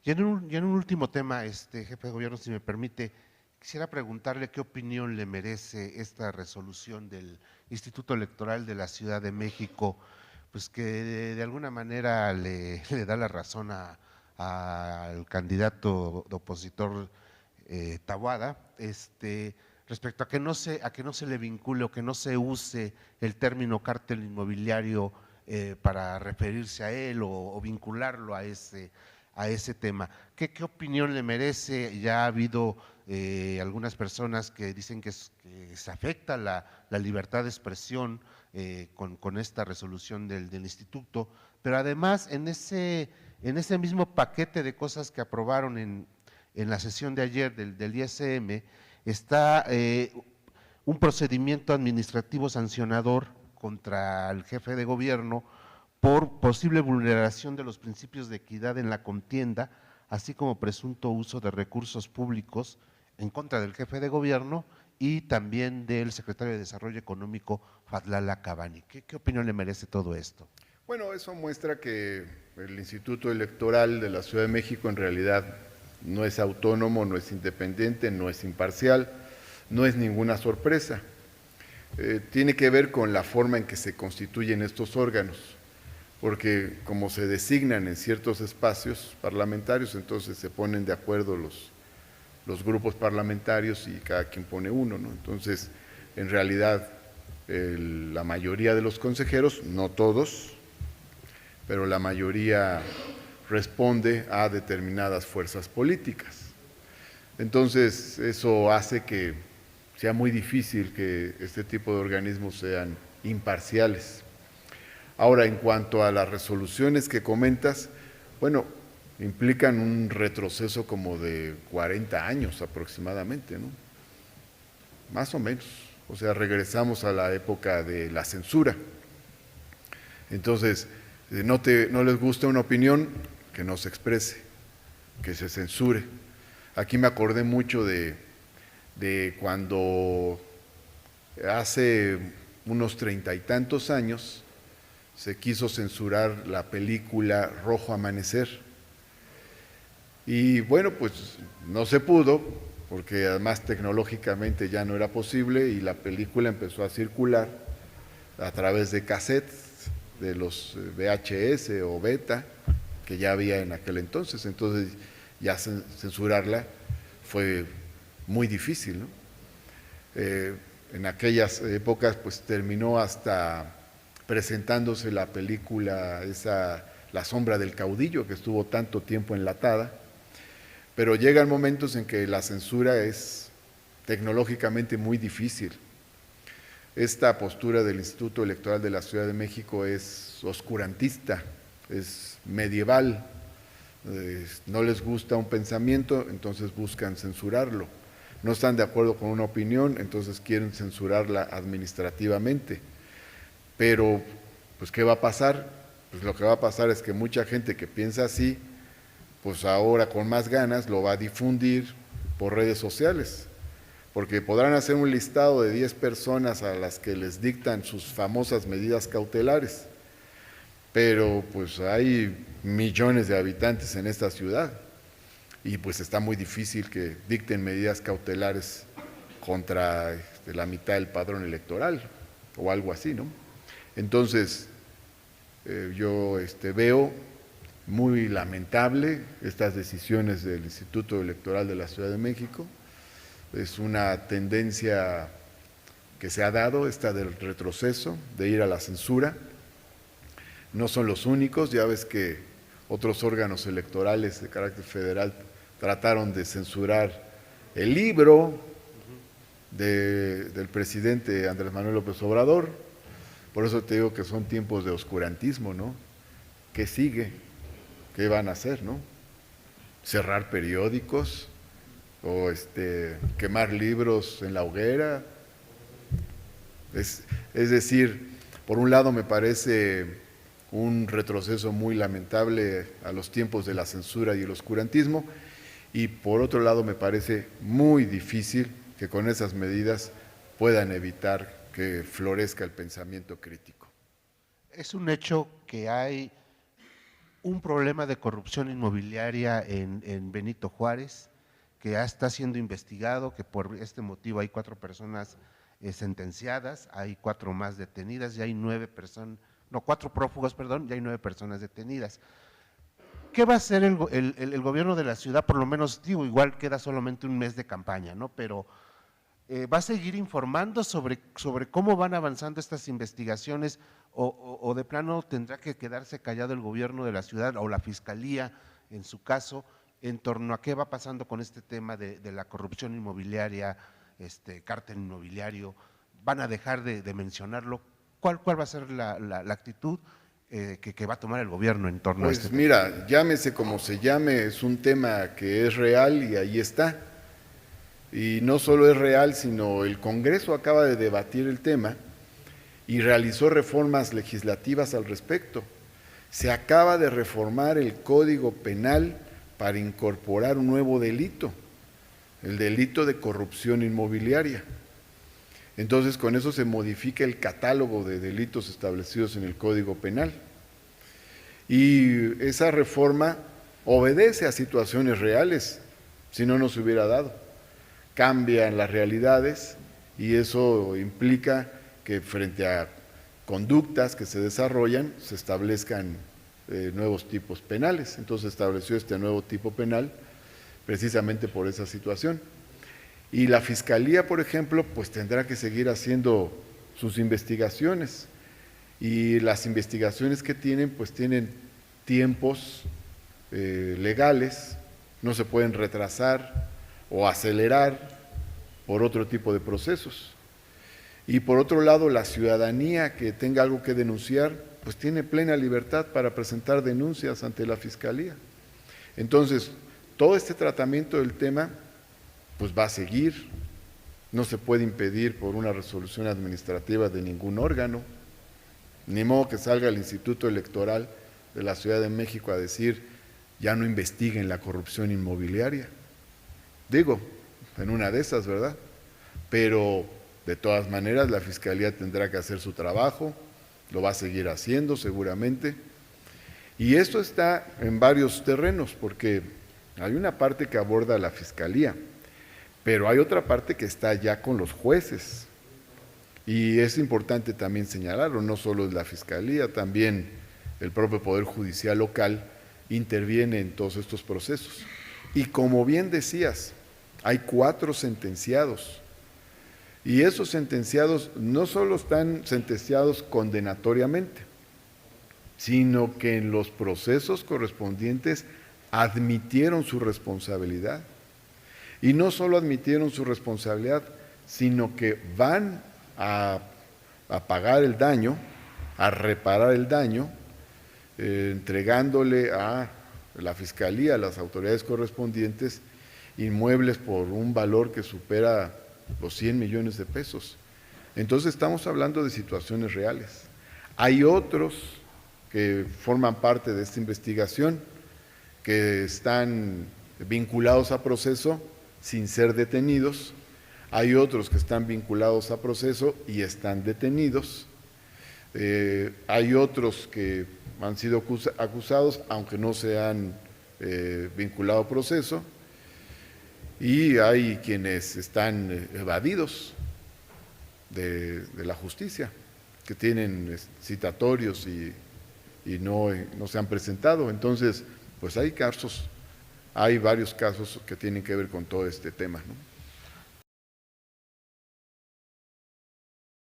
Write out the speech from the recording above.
Y en un último tema, jefe de gobierno, si me permite, quisiera preguntarle qué opinión le merece esta resolución del Instituto Electoral de la Ciudad de México, pues que de alguna manera le da la razón al candidato de opositor Taboada, respecto a que no se le vincule o que no se use el término cártel inmobiliario para referirse a él o vincularlo a ese tema. ¿Qué opinión le merece? Ya ha habido algunas personas que dicen que se afecta la libertad de expresión con esta resolución del instituto, pero además en ese mismo paquete de cosas que aprobaron en la sesión de ayer del ISM está un procedimiento administrativo sancionador contra el jefe de gobierno por posible vulneración de los principios de equidad en la contienda, así como presunto uso de recursos públicos en contra del jefe de gobierno y también del secretario de Desarrollo Económico, Fadlala Cabani. ¿Qué opinión le merece todo esto? Bueno, eso muestra que el Instituto Electoral de la Ciudad de México en realidad no es autónomo, no es independiente, no es imparcial, no es ninguna sorpresa. Tiene que ver con la forma en que se constituyen estos órganos, porque como se designan en ciertos espacios parlamentarios, entonces se ponen de acuerdo los grupos parlamentarios y cada quien pone uno, ¿no? Entonces, en realidad, la mayoría de los consejeros, no todos, pero la mayoría responde a determinadas fuerzas políticas. Entonces, eso hace que sea muy difícil que este tipo de organismos sean imparciales. Ahora, en cuanto a las resoluciones que comentas, bueno, implican un retroceso como de 40 años aproximadamente, ¿no? Más o menos. O sea, regresamos a la época de la censura. Entonces, no les gusta una opinión, que no se exprese, que se censure. Aquí me acordé mucho de cuando hace unos 30 y tantos años se quiso censurar la película Rojo Amanecer. Y bueno, pues no se pudo, porque además tecnológicamente ya no era posible y la película empezó a circular a través de cassettes de los VHS o beta que ya había en aquel entonces. Entonces ya censurarla fue muy difícil, ¿no? En aquellas épocas pues terminó hasta presentándose la película esa La sombra del caudillo, que estuvo tanto tiempo enlatada, pero llegan momentos en que la censura es tecnológicamente muy difícil. Esta postura del Instituto Electoral de la Ciudad de México es oscurantista, es medieval, no les gusta un pensamiento, entonces buscan censurarlo. No están de acuerdo con una opinión, entonces quieren censurarla administrativamente. Pero, pues, ¿qué va a pasar? Pues lo que va a pasar es que mucha gente que piensa así, pues ahora con más ganas lo va a difundir por redes sociales, porque podrán hacer un listado de 10 personas a las que les dictan sus famosas medidas cautelares, pero pues hay millones de habitantes en esta ciudad y pues está muy difícil que dicten medidas cautelares contra la mitad del padrón electoral o algo así, ¿no? Entonces, yo veo muy lamentable estas decisiones del Instituto Electoral de la Ciudad de México. Es una tendencia que se ha dado, esta del retroceso, de ir a la censura. No son los únicos, ya ves que otros órganos electorales de carácter federal trataron de censurar el libro del presidente Andrés Manuel López Obrador. Por eso te digo que son tiempos de oscurantismo, ¿no? ¿Qué sigue? ¿Qué van a hacer, no? ¿Cerrar periódicos? ¿O quemar libros en la hoguera? Es decir, por un lado me parece un retroceso muy lamentable a los tiempos de la censura y el oscurantismo, y por otro lado me parece muy difícil que con esas medidas puedan evitar que florezca el pensamiento crítico. Es un hecho que hay un problema de corrupción inmobiliaria en Benito Juárez, que ya está siendo investigado, que por este motivo hay 4 personas sentenciadas, hay 4 más detenidas, ya hay 9 personas, no, 4 prófugos, perdón, ya hay 9 personas detenidas. ¿Qué va a hacer el gobierno de la ciudad? Por lo menos, digo, igual queda solamente un mes de campaña, ¿no? Pero ¿va a seguir informando sobre cómo van avanzando estas investigaciones o de plano tendrá que quedarse callado el gobierno de la ciudad o la fiscalía, en su caso, en torno a qué va pasando con este tema de la corrupción inmobiliaria, cártel inmobiliario? ¿Van a dejar de mencionarlo? ¿Cuál va a ser la actitud que va a tomar el gobierno en torno a este Pues tema? mira, llámese como se llame, es un tema que es real y ahí está. Y no solo es real, sino el Congreso acaba de debatir el tema y realizó reformas legislativas al respecto. Se acaba de reformar el Código Penal para incorporar un nuevo delito, el delito de corrupción inmobiliaria. Entonces, con eso se modifica el catálogo de delitos establecidos en el Código Penal. Y esa reforma obedece a situaciones reales, si no se hubiera dado. Cambian las realidades y eso implica que frente a conductas que se desarrollan se establezcan nuevos tipos penales. Entonces estableció este nuevo tipo penal precisamente por esa situación. Y la Fiscalía, por ejemplo, pues tendrá que seguir haciendo sus investigaciones. Y las investigaciones que tienen, pues tienen tiempos legales, no se pueden retrasar o acelerar por otro tipo de procesos. Y por otro lado, la ciudadanía que tenga algo que denunciar, pues tiene plena libertad para presentar denuncias ante la Fiscalía. Entonces, todo este tratamiento del tema, pues va a seguir, no se puede impedir por una resolución administrativa de ningún órgano, ni modo que salga el Instituto Electoral de la Ciudad de México a decir, ya no investiguen la corrupción inmobiliaria. Digo, en una de esas, ¿verdad? Pero de todas maneras la Fiscalía tendrá que hacer su trabajo, lo va a seguir haciendo seguramente. Y esto está en varios terrenos, porque hay una parte que aborda la Fiscalía, pero hay otra parte que está ya con los jueces. Y es importante también señalarlo, no solo es la Fiscalía, también el propio Poder Judicial local interviene en todos estos procesos. Y como bien decías, hay 4 sentenciados. Y esos sentenciados no solo están sentenciados condenatoriamente, sino que en los procesos correspondientes admitieron su responsabilidad. Y no solo admitieron su responsabilidad, sino que van a pagar el daño, a reparar el daño, entregándole a la Fiscalía, a las autoridades correspondientes, inmuebles por un valor que supera los 100 millones de pesos. Entonces estamos hablando de situaciones reales. Hay otros que forman parte de esta investigación, que están vinculados a proceso sin ser detenidos. Hay otros que están vinculados a proceso y están detenidos. Hay otros que han sido acusados, aunque no se han vinculado a proceso. Y hay quienes están evadidos de la justicia, que tienen citatorios y no se han presentado. Entonces, pues hay casos, hay varios casos que tienen que ver con todo este tema, ¿no?